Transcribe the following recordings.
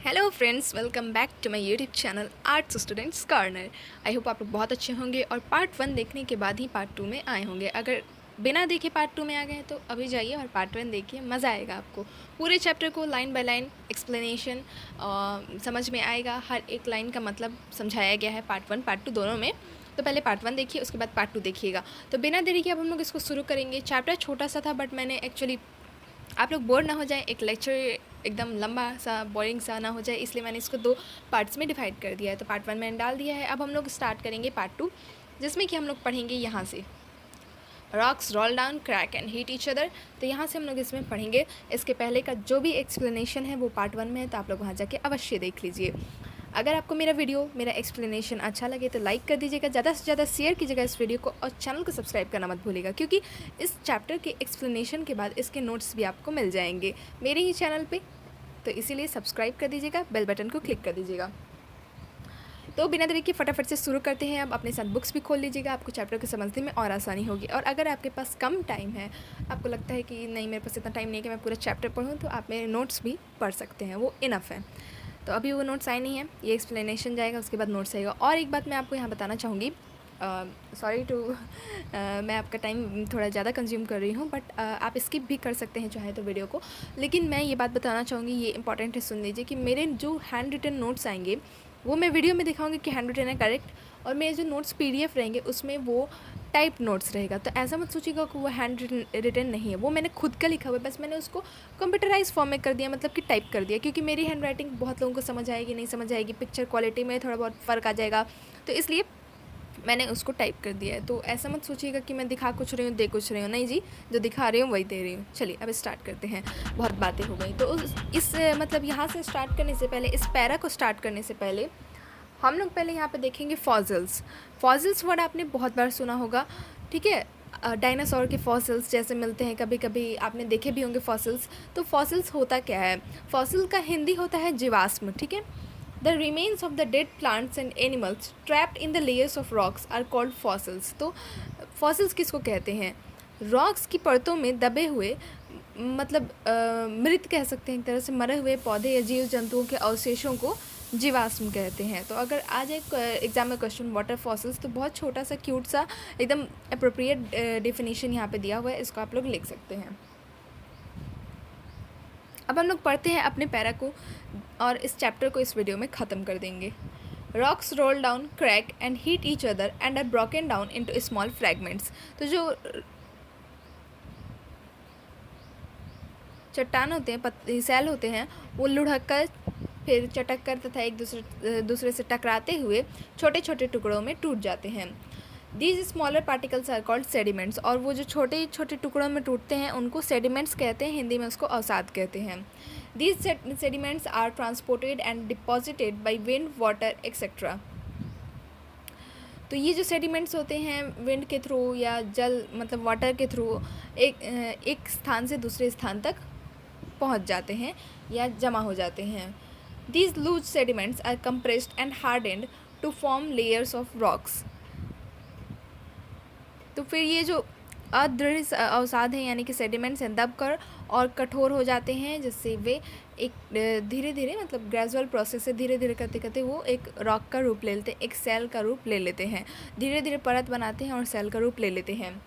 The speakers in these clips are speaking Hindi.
Hello friends, welcome back to my YouTube channel Arts Students Corner. I hope आप लोग बहुत अच्छे होंगे और पार्ट 1 देखने के बाद ही पार्ट 2 में आए होंगे। अगर बिना देखे पार्ट 2 में आ गए हैं तो अभी जाइए और पार्ट 1 देखिए, मज़ा आएगा आपको। पूरे चैप्टर को लाइन बाय लाइन एक्सप्लेनेशन समझ में आएगा। हर एक लाइन का मतलब समझाया गया है पार्ट 1 पार्ट 2 दोनों में। तो पहले पार्ट 1 देखिए, उसके बाद पार्ट 2 देखिएगा। तो बिना देरी के अब हम लोग इसको शुरू करेंगे। चैप्टर छोटा सा था बट मैंने एक्चुअली आप लोग बोर ना हो जाए, एक लेक्चर एकदम लंबा सा बोरिंग सा ना हो जाए, इसलिए मैंने इसको 2 पार्ट्स में डिवाइड कर दिया है। तो पार्ट 1 मैंने डाल दिया है। अब हम लोग स्टार्ट करेंगे पार्ट 2, जिसमें कि हम लोग पढ़ेंगे यहाँ से rocks roll down crack and hit each other. तो यहाँ से हम लोग इसमें पढ़ेंगे। इसके पहले का जो भी एक्सप्लेनेशन है वो पार्ट 1 में है, तो आप लोग वहाँ जाके अवश्य देख लीजिए। अगर आपको मेरा वीडियो, मेरा एक्सप्लेनेशन अच्छा लगे तो लाइक कर दीजिएगा, ज़्यादा से ज़्यादा शेयर कीजिएगा इस वीडियो को, और चैनल को सब्सक्राइब करना मत भूलिएगा, क्योंकि इस चैप्टर के एक्सप्लेनेशन के बाद इसके नोट्स भी आपको मिल जाएंगे मेरे ही चैनल पे। तो इसीलिए सब्सक्राइब कर दीजिएगा, बेल बटन को क्लिक कर दीजिएगा। तो बिना देरी के फटाफट से शुरू करते हैं। आप अपने साथ बुक्स भी खोल लीजिएगा, आपको चैप्टर को समझने में और आसानी होगी। और अगर आपके पास कम टाइम है, आपको लगता है कि नहीं मेरे पास इतना टाइम नहीं है कि मैं पूरा चैप्टर पढ़ूँ, तो आप मेरे नोट्स भी पढ़ सकते हैं, वो इनफ है। तो अभी वो नोट्स आए नहीं हैं, ये एक्सप्लेनेशन जाएगा, उसके बाद नोट्स आएगा। और एक बात मैं आपको यहाँ बताना चाहूँगी, सॉरी टू मैं आपका टाइम थोड़ा ज़्यादा कंज्यूम कर रही हूँ, बट आप स्किप भी कर सकते हैं चाहे तो वीडियो को। लेकिन मैं ये बात बताना चाहूँगी, ये इंपॉर्टेंट है, सुन लीजिए, कि मेरे जो हैंड रिटन नोट्स आएंगे वो मैं वीडियो में दिखाऊंगी कि हैंड रिटन है करेक्ट, और मेरे जो नोट्स PDF रहेंगे उसमें वो टाइप नोट्स रहेगा। तो ऐसा मत सोचिएगा कि वो हैंड रिटन नहीं है, वो मैंने खुद का लिखा हुआ है, बस मैंने उसको कंप्यूटराइज फॉर्म में कर दिया, मतलब कि टाइप कर दिया, क्योंकि मेरी हैंड राइटिंग बहुत लोगों को समझ आएगी नहीं समझ आएगी, पिक्चर क्वालिटी में थोड़ा बहुत फ़र्क आ जाएगा, तो इसलिए मैंने उसको टाइप कर दिया है। तो ऐसा मत सोचिएगा कि मैं दिखा कुछ रही हूँ दे कुछ रही हूँ, नहीं जी, जो दिखा रही हूँ वही दे रही हूँ। चलिए अब स्टार्ट करते हैं, बहुत बातें हो गई। तो इस मतलब यहाँ से स्टार्ट करने से पहले, इस पैरा को स्टार्ट करने से पहले हम लोग पहले यहाँ पे देखेंगे फॉसिल्स। फॉसिल्स वर्ड आपने बहुत बार सुना होगा, ठीक है। डायनासोर के फॉसिल्स जैसे मिलते हैं, कभी कभी आपने देखे भी होंगे फॉसिल्स। तो फॉसिल्स होता क्या है? फॉसिल का हिंदी होता है जीवाश्म, ठीक है। The remains of the dead plants and animals trapped in the layers of rocks are called fossils. तो फॉसिल्स किसको कहते हैं? रॉक्स की परतों में दबे हुए, मतलब मृत कह सकते हैं, एक तरह से मरे हुए पौधे या जीव जंतुओं के अवशेषों को जीवाश्म कहते हैं। तो अगर आज एक एग्जाम में क्वेश्चन वाटर फॉसिल्स, तो बहुत छोटा सा क्यूट सा एकदम अप्रोप्रिएट डेफिनेशन यहाँ पे दिया हुआ है, इसको आप लोग लिख सकते हैं। अब हम लोग पढ़ते हैं अपने पैरा को, और इस चैप्टर को इस वीडियो में ख़त्म कर देंगे। Rocks roll down crack and hit each other and are broken down into small fragments. तो जो चट्टान होते हैं, सेल होते हैं, वो लुढ़क कर, फिर चटक कर तथा एक दूसरे से टकराते हुए छोटे छोटे टुकड़ों में टूट जाते हैं। These smaller particles are called sediments. और वो जो छोटे छोटे टुकड़ों में टूटते हैं उनको सेडिमेंट्स कहते हैं, हिंदी में उसको अवसाद कहते हैं। These sediments are transported and deposited by wind, water etcetera. तो ये जो सेडिमेंट्स होते हैं विंड के थ्रू या जल मतलब वाटर के थ्रू एक स्थान से दूसरे स्थान तक पहुंच जाते हैं या जमा हो जाते हैं। These loose sediments are compressed and hardened to form layers of rocks. तो फिर ये जो अदृढ़ अवसाद हैं यानी कि सेडिमेंट्स हैं, दबकर और कठोर हो जाते हैं, जिससे वे एक धीरे धीरे, मतलब ग्रेजुअल प्रोसेस से धीरे धीरे करते करते वो एक रॉक का रूप ले लेते हैं, एक सेल का रूप ले लेते हैं, धीरे धीरे परत बनाते हैं और सेल का रूप ले लेते हैं।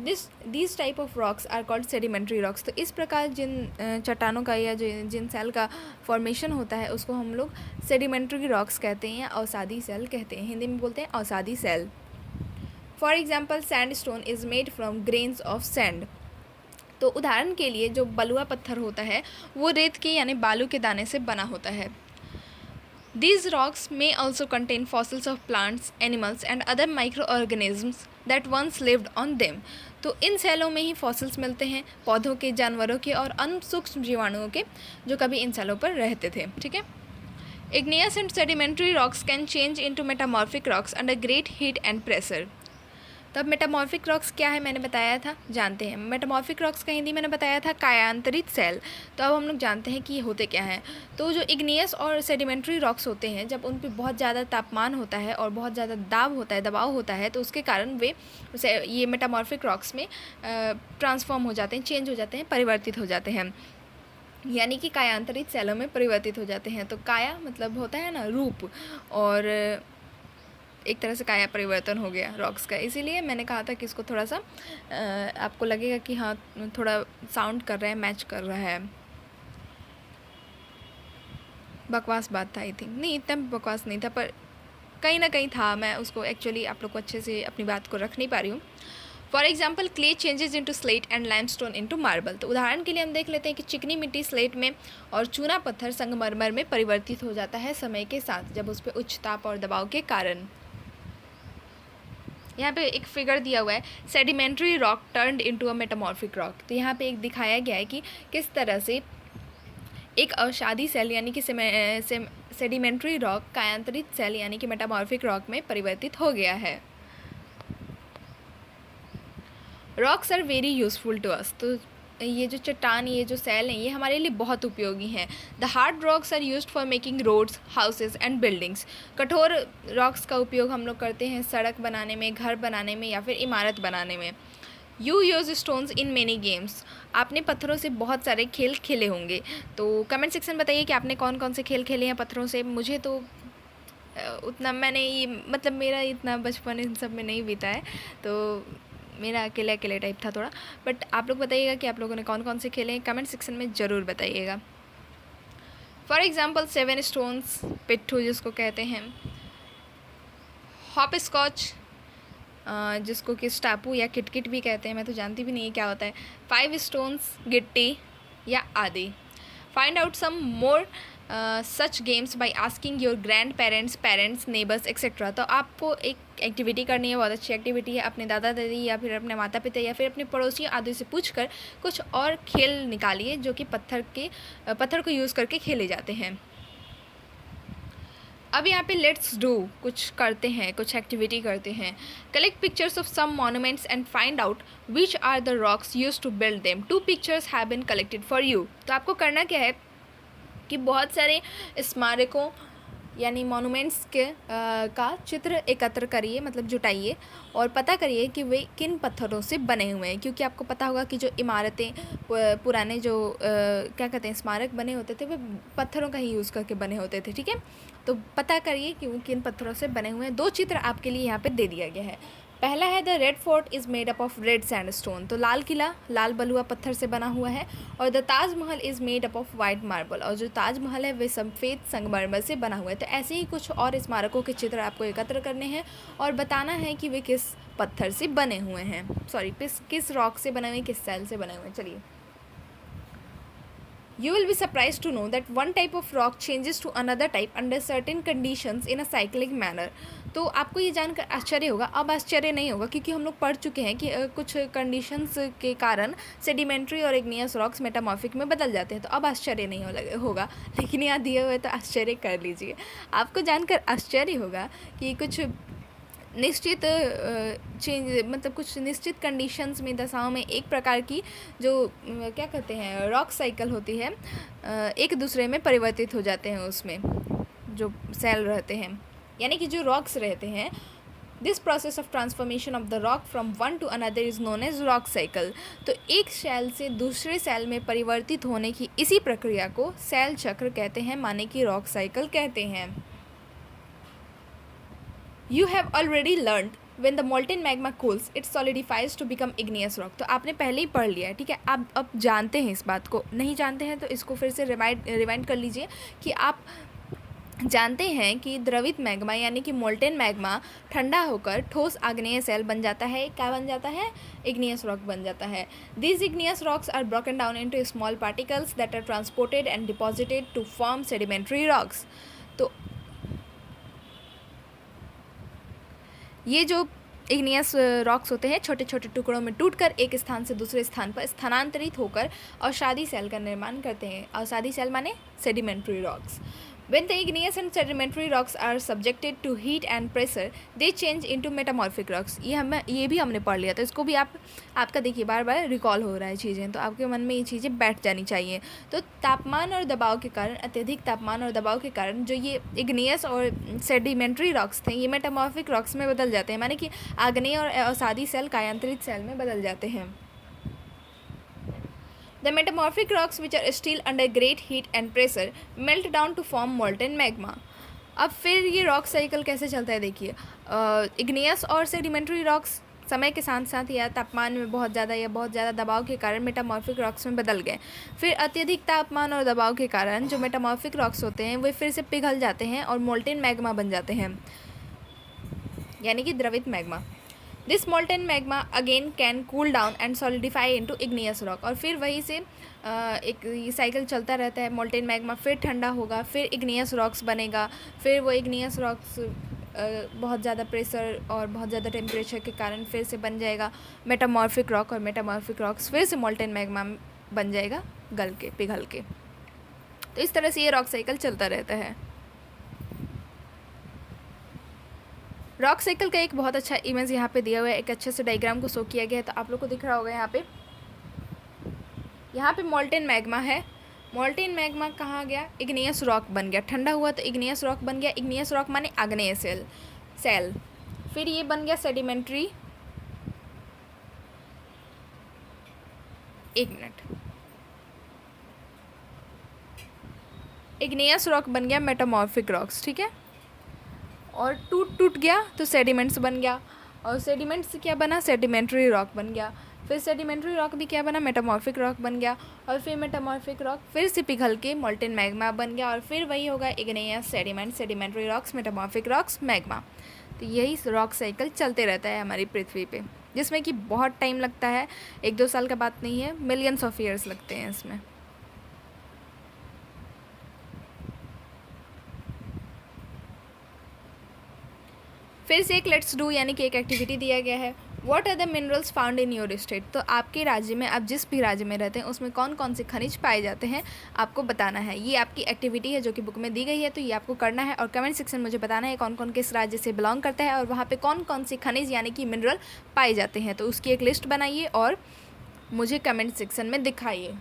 These type of rocks are called sedimentary rocks. तो इस प्रकार जिन चट्टानों का या जिन सेल का फॉर्मेशन होता है उसको हम लोग सेडिमेंट्री रॉक्स कहते हैं या अवसादी सेल कहते हैं, हिंदी में बोलते हैं अवसादी सेल। For example sandstone is made from grains of sand. तो उदाहरण के लिए जो बलुआ पत्थर होता है वो रेत के यानी बालू के दाने से बना होता है। These rocks may also contain fossils of plants, animals and other microorganisms that once lived on them. तो इन सेलों में ही फॉसिल्स मिलते हैं, पौधों के, जानवरों के और अन्य सूक्ष्म जीवाणुओं के, जो कभी इन सेलों पर रहते थे, ठीक है। Igneous and sedimentary rocks can change into metamorphic rocks under great heat and pressure. तब मेटामॉर्फिक रॉक्स क्या है मैंने बताया था, जानते हैं। मेटामॉर्फिक रॉक्स का हिंदी मैंने बताया था कायांतरित सेल। तो अब हम लोग जानते हैं कि ये होते क्या हैं। तो जो इग्नियस और सेडिमेंट्री रॉक्स होते हैं, जब उन पर बहुत ज़्यादा तापमान होता है और बहुत ज़्यादा दाब होता है, दबाव होता है, तो उसके कारण वे ये मेटामॉर्फिक रॉक्स में ट्रांसफॉर्म हो जाते हैं, चेंज हो जाते हैं, परिवर्तित हो जाते हैं। यानी कि कायांतरित सेलों में परिवर्तित हो जाते हैं। तो काया मतलब होता है ना रूप, और एक तरह से काया परिवर्तन हो गया रॉक्स का। इसीलिए मैंने कहा था कि इसको थोड़ा सा आपको लगेगा कि हाँ थोड़ा साउंड कर रहा है, मैच कर रहा है। बकवास बात था आई थिंक, नहीं इतना बकवास नहीं था, पर कहीं ना कहीं था। मैं उसको एक्चुअली आप लोग को अच्छे से अपनी बात को रख नहीं पा रही हूँ। For example clay changes into slate and limestone into marble. तो उदाहरण के लिए हम देख लेते हैं कि चिकनी मिट्टी स्लेट में और चूना पत्थर संगमरमर में परिवर्तित हो जाता है समय के साथ, जब उस पर उच्च ताप और दबाव के कारण। यहाँ पे एक फिगर दिया हुआ है, sedimentary rock turned into a metamorphic rock. तो यहाँ पे एक दिखाया गया है कि किस तरह से एक अवसादी सेल यानी कि सेडिमेंट्री रॉक कायांतरित सेल यानी कि मेटामॉर्फिक रॉक में परिवर्तित हो गया है। Rocks are very useful to us. तो ये जो चट्टान, ये जो सेल हैं, ये हमारे लिए बहुत उपयोगी हैं। The hard rocks are used for making roads, houses and buildings. कठोर रॉक्स का उपयोग हम लोग करते हैं सड़क बनाने में, घर बनाने में या फिर इमारत बनाने में। You use stones in many games. आपने पत्थरों से बहुत सारे खेल खेले होंगे। तो कमेंट सेक्शन बताइए कि आपने कौन कौन से खेल खेले हैं पत्थरों से। मुझे तो उतना मैंने ये मतलब मेरा इतना बचपन इन सब में नहीं बीता है, तो मेरा अकेले अकेले टाइप था थोड़ा। बट आप लोग बताइएगा कि आप लोगों ने कौन कौन से खेले हैं, कमेंट सेक्शन में ज़रूर बताइएगा। फॉर एग्ज़ाम्पल 7 स्टोन्स, पिट्ठू जिसको कहते हैं, हॉप स्कॉच जिसको कि स्टापू या किटकिट भी कहते हैं, मैं तो जानती भी नहीं है क्या होता है, 5 स्टोन्स, गिट्टी या आदि। Find out some more such games by asking your grandparents, parents, neighbours etcetera. तो आपको एक एक्टिविटी करनी है, बहुत अच्छी एक्टिविटी है। अपने दादा दादी या फिर अपने माता पिता या फिर अपने पड़ोसियों आदि से पूछकर कुछ और खेल निकालिए जो कि पत्थर को यूज़ करके खेले जाते हैं। अब यहाँ पे लेट्स डू कुछ करते हैं, कुछ एक्टिविटी करते हैं। Collect pictures of some monuments and find out which are the rocks use to build them. 2 pictures have been collected for you. तो आपको करना क्या है कि बहुत सारे स्मारकों यानी मॉन्यूमेंट्स के का चित्र एकत्र करिए, मतलब जुटाइए, और पता करिए कि वे किन पत्थरों से बने हुए हैं। क्योंकि आपको पता होगा कि जो इमारतें पुराने जो क्या कहते हैं स्मारक बने होते थे, वे पत्थरों का ही यूज़ करके बने होते थे। ठीक है, तो पता करिए कि वो किन पत्थरों से बने हुए हैं। 2 चित्र आपके लिए यहाँ पे दे दिया गया है। पहला है the red fort is made up of red sandstone. तो लाल किला लाल बलुआ पत्थर से बना हुआ है। और the Taj Mahal is made up of white marble. और जो ताजमहल है वे सफ़ेद संगमरमर से बना हुआ है। तो ऐसे ही कुछ और स्मारकों के चित्र आपको एकत्र करने हैं और बताना है कि वे किस पत्थर से बने हुए हैं, सॉरी किस रॉक से बने हुए हैं, किस सेल से बने हुए हैं। चलिए, You will be surprised to know that one type of rock changes to another type under certain conditions in a cyclic manner. तो आपको ये जानकर आश्चर्य होगा। अब आश्चर्य नहीं होगा क्योंकि हम लोग पढ़ चुके हैं कि कुछ कंडीशंस के कारण सेडिमेंट्री और इग्नियस रॉक्स मेटामॉर्फिक में बदल जाते हैं। तो अब आश्चर्य नहीं होगा, लेकिन यहाँ दिए हुए तो आश्चर्य कर लीजिए। आपको जानकर आश्चर्य होगा कि कुछ निश्चित चेंज मतलब कुछ निश्चित कंडीशंस में, दशाओं में एक प्रकार की जो क्या कहते हैं रॉक साइकिल होती है, एक दूसरे में परिवर्तित हो जाते हैं। उसमें जो सेल रहते हैं यानी कि जो रॉक्स रहते हैं, this process of transformation of the rock from one to another is known as rock cycle. तो एक सेल से दूसरे सेल में परिवर्तित होने की इसी प्रक्रिया को सेल चक्र कहते हैं, माने कि रॉक साइकिल कहते हैं। You have already learned when the molten magma cools, it solidifies to become igneous rock. तो आपने पहले ही पढ़ लिया है, ठीक है। आप अब जानते हैं इस बात को, नहीं जानते हैं तो इसको फिर से रिवाइंड कर लीजिए कि आप जानते हैं कि द्रवित मैग्मा यानी कि मोल्टेन मैग्मा ठंडा होकर ठोस आग्नेय सेल बन जाता है। क्या बन जाता है? इग्नियस रॉक बन जाता है। These igneous rocks are broken down into small particles that are transported and deposited to form sedimentary rocks. तो ये जो इग्नियस रॉक्स होते हैं छोटे छोटे टुकड़ों में टूटकर एक स्थान से दूसरे स्थान पर स्थानांतरित होकर अवसादी सेल का निर्माण करते हैं। अवसादी सेल माने sedimentary rocks. When the igneous and sedimentary rocks are subjected to heat and pressure, they change into metamorphic rocks. ये भी हमने पढ़ लिया था, इसको भी आपका देखिए बार बार रिकॉल हो रहा है चीज़ें, तो आपके मन में ये चीज़ें बैठ जानी चाहिए। तो तापमान और दबाव के कारण, अत्यधिक तापमान और दबाव के कारण जो ये इग्नियस और सेडिमेंट्री रॉक्स थे, ये मेटामॉर्फिक रॉक्स में बदल जाते हैं, माने कि आग्नेय और अवसादी सेल कायांतरित सेल में बदल जाते हैं। The metamorphic rocks which are still under great heat and pressure melt down to form molten magma. अब फिर ये रॉक साइकिल कैसे चलता है देखिए। इग्नियस और सेडिमेंट्री रॉक्स समय के साथ साथ या तापमान में बहुत ज़्यादा दबाव के कारण मेटामॉर्फिक रॉक्स में बदल गए। फिर अत्यधिक तापमान और दबाव के कारण जो मेटामॉर्फिक रॉक्स होते हैं वे फिर से पिघल जाते हैं और मोल्टेन मैग्मा बन जाते हैं, यानी कि द्रवित magma. This molten magma again can cool down and solidify into igneous rock. और फिर वहीं से एक ये साइकिल चलता रहता है। मोल्टेन मैग्मा फिर ठंडा होगा, फिर इग्नियस रॉक्स बनेगा, फिर वो इग्नियस रॉक्स बहुत ज़्यादा प्रेशर और बहुत ज़्यादा टेम्परेचर के कारण फिर से बन जाएगा मेटामॉर्फिक रॉक, और मेटामॉर्फिक रॉक्स फिर से मोल्टेन मैग्मा बन जाएगा गल के, पिघल के। तो इस तरह से ये रॉक साइकिल चलता रहता है। रॉक साइकिल का एक बहुत अच्छा इमेज यहाँ पे दिया हुआ है, एक अच्छे से डायग्राम को शो किया गया है, तो आप लोग को दिख रहा होगा यहाँ पे मोल्टेन मैग्मा है। मोल्टेन मैग्मा कहाँ गया, इग्नियस रॉक बन गया, ठंडा हुआ तो इग्नियस रॉक बन गया। इग्नियस रॉक माने आग्नेय सेल। फिर ये बन गया सेडिमेंट्री, एक मिनट, इग्नियस रॉक बन गया मेटामॉर्फिक रॉक्स, ठीक है। और टूट गया तो सेडिमेंट्स बन गया, और सेडिमेंट्स से क्या बना, सेडिमेंट्री रॉक बन गया। फिर सेडिमेंट्री रॉक भी क्या बना, मेटामॉर्फिक रॉक बन गया, और फिर मेटामॉर्फिक रॉक फिर से पिघल के मोल्टेन मैग्मा बन गया, और फिर वही होगा igneous, sediment, sedimentary rocks, metamorphic rocks, magma. तो यही रॉक साइकिल चलते रहता है हमारी पृथ्वी पे, जिसमें कि बहुत टाइम लगता है, 1-2 साल का बात नहीं है, मिलियंस ऑफ ईयर्स लगते हैं इसमें। फिर से एक लेट्स डू यानी कि एक एक्टिविटी दिया गया है। What are the minerals found in your state. तो आपके राज्य में, आप जिस भी राज्य में रहते हैं उसमें कौन कौन से खनिज पाए जाते हैं आपको बताना है। ये आपकी एक्टिविटी है जो कि बुक में दी गई है, तो ये आपको करना है और कमेंट सेक्शन मुझे बताना है कौन कौन किस राज्य से बिलोंग करता है और वहाँ पे कौन कौन से खनिज यानी कि मिनरल पाए जाते हैं। तो उसकी एक लिस्ट बनाइए और मुझे कमेंट सेक्शन में दिखाइए,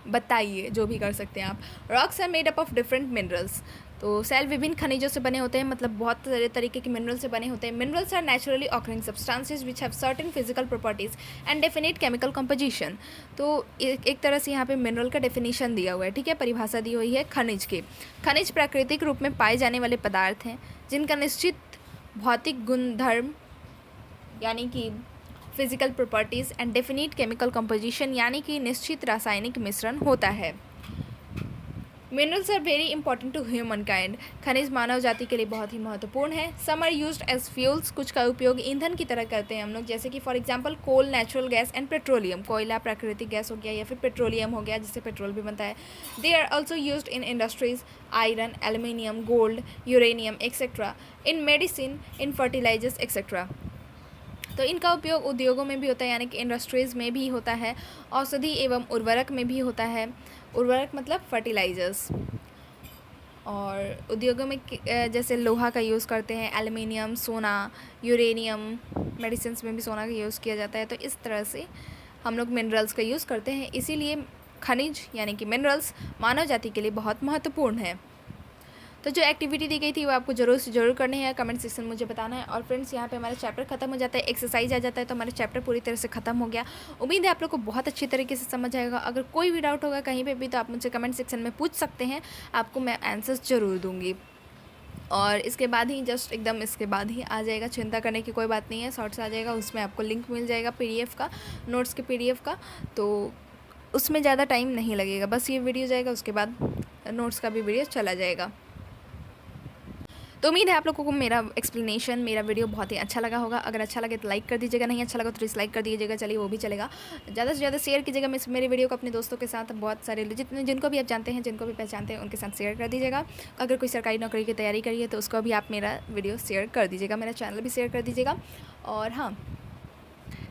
बताइए, जो भी कर सकते हैं आप। Rocks are made up of different minerals. तो सेल विभिन्न खनिजों से बने होते हैं, मतलब बहुत सारे तरीके के मिनरल से बने होते हैं। Minerals are naturally occurring substances which have certain physical properties and definite chemical composition. तो एक तरह से यहाँ पे मिनरल का डेफिनेशन दिया हुआ है, ठीक है, परिभाषा दी हुई है खनिज की। खनिज प्राकृतिक रूप में पाए जाने वाले पदार्थ हैं जिनका निश्चित भौतिक गुणधर्म यानी कि physical properties and definite chemical composition यानी कि निश्चित रासायनिक मिश्रण होता है। Minerals are very important to human kind. खनिज मानव जाति के लिए बहुत ही महत्वपूर्ण है। Some are used as fuels, कुछ का उपयोग ईंधन की तरह करते हैं हम लोग, जैसे कि for example coal, natural gas and petroleum. कोयला प्राकृतिक गैस हो गया या फिर पेट्रोलियम हो गया जिससे पेट्रोल भी बनता है। They are also used in industries, iron, aluminium, gold, uranium etcetera, in medicine, in fertilisers etcetera. तो इनका उपयोग उद्योगों में भी होता है यानी कि इंडस्ट्रीज़ में भी होता है। औषधि एवं उर्वरक में भी होता है। उर्वरक मतलब फर्टिलाइजर्स। और उद्योगों में जैसे लोहा का यूज़ करते हैं, एल्युमिनियम, सोना, यूरेनियम, मेडिसिन्स में भी सोना का यूज़ किया जाता है। तो इस तरह से हम लोग मिनरल्स का यूज़ करते हैं, इसीलिए खनिज यानी कि मिनरल्स मानव जाति के लिए बहुत महत्वपूर्ण है। तो जो एक्टिविटी दी गई थी वो आपको ज़रूर से ज़रूर करनी है, कमेंट सेक्शन में मुझे बताना है। और फ्रेंड्स, यहाँ पे हमारा चैप्टर खत्म हो जाता है, एक्सरसाइज आ जाता है, तो हमारा चैप्टर पूरी तरह से खत्म हो गया। उम्मीद है आप लोग को बहुत अच्छी तरीके से समझ आएगा। अगर कोई भी डाउट होगा कहीं पे भी तो आप मुझसे कमेंट सेक्शन में पूछ सकते हैं, आपको मैं आंसर्स ज़रूर दूँगी। और इसके बाद ही जस्ट एकदम इसके बाद ही आ जाएगा, चिंता करने की कोई बात नहीं है, शॉर्ट्स आ जाएगा, उसमें आपको लिंक मिल जाएगा PDF का, नोट्स के PDF का। तो उसमें ज़्यादा टाइम नहीं लगेगा, बस ये वीडियो जाएगा, उसके बाद नोट्स का भी वीडियो चला जाएगा। तो उम्मीद है आप लोगों को मेरा एक्सप्लेनेशन, मेरा वीडियो बहुत ही अच्छा लगा होगा। अगर अच्छा लगे तो लाइक कर दीजिएगा, नहीं अच्छा लगा तो डिसलाइक कर दीजिएगा, चलिए वो भी चलेगा। ज़्यादा से ज़्यादा शेयर कीजिएगा मेरे वीडियो को अपने दोस्तों के साथ, बहुत सारे जिनको भी आप जानते हैं, जिनको भी पहचानते हैं, उनके साथ शेयर कर दीजिएगा। अगर कोई सरकारी नौकरी की तैयारी करिए तो उसको भी आप मेरा वीडियो शेयर कर दीजिएगा, मेरा चैनल भी शेयर कर दीजिएगा। और हाँ,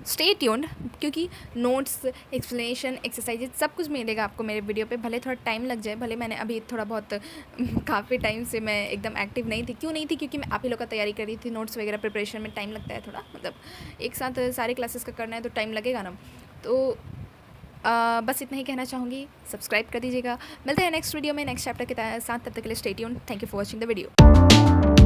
स्टे ट्यून्ड, क्योंकि नोट्स, एक्सप्लेनेशन, एक्सरसाइजेज सब कुछ मिलेगा आपको मेरे वीडियो पे। भले थोड़ा टाइम लग जाए, भले मैंने अभी थोड़ा बहुत काफ़ी टाइम से मैं एकदम एक्टिव नहीं थी। क्यों नहीं थी? क्योंकि मैं आप ही लोग का तैयारी कर रही थी। नोट्स वगैरह प्रिपरेशन में टाइम लगता है थोड़ा, मतलब एक साथ सारे क्लासेस का करना है तो टाइम लगेगा ना। तो बस इतना ही कहना चाहूँगी। सब्सक्राइब कर दीजिएगा। मिलते हैं नेक्स्ट वीडियो में नेक्स्ट चैप्टर के साथ, तब तक के लिए stay tuned. Thank you for watching the video.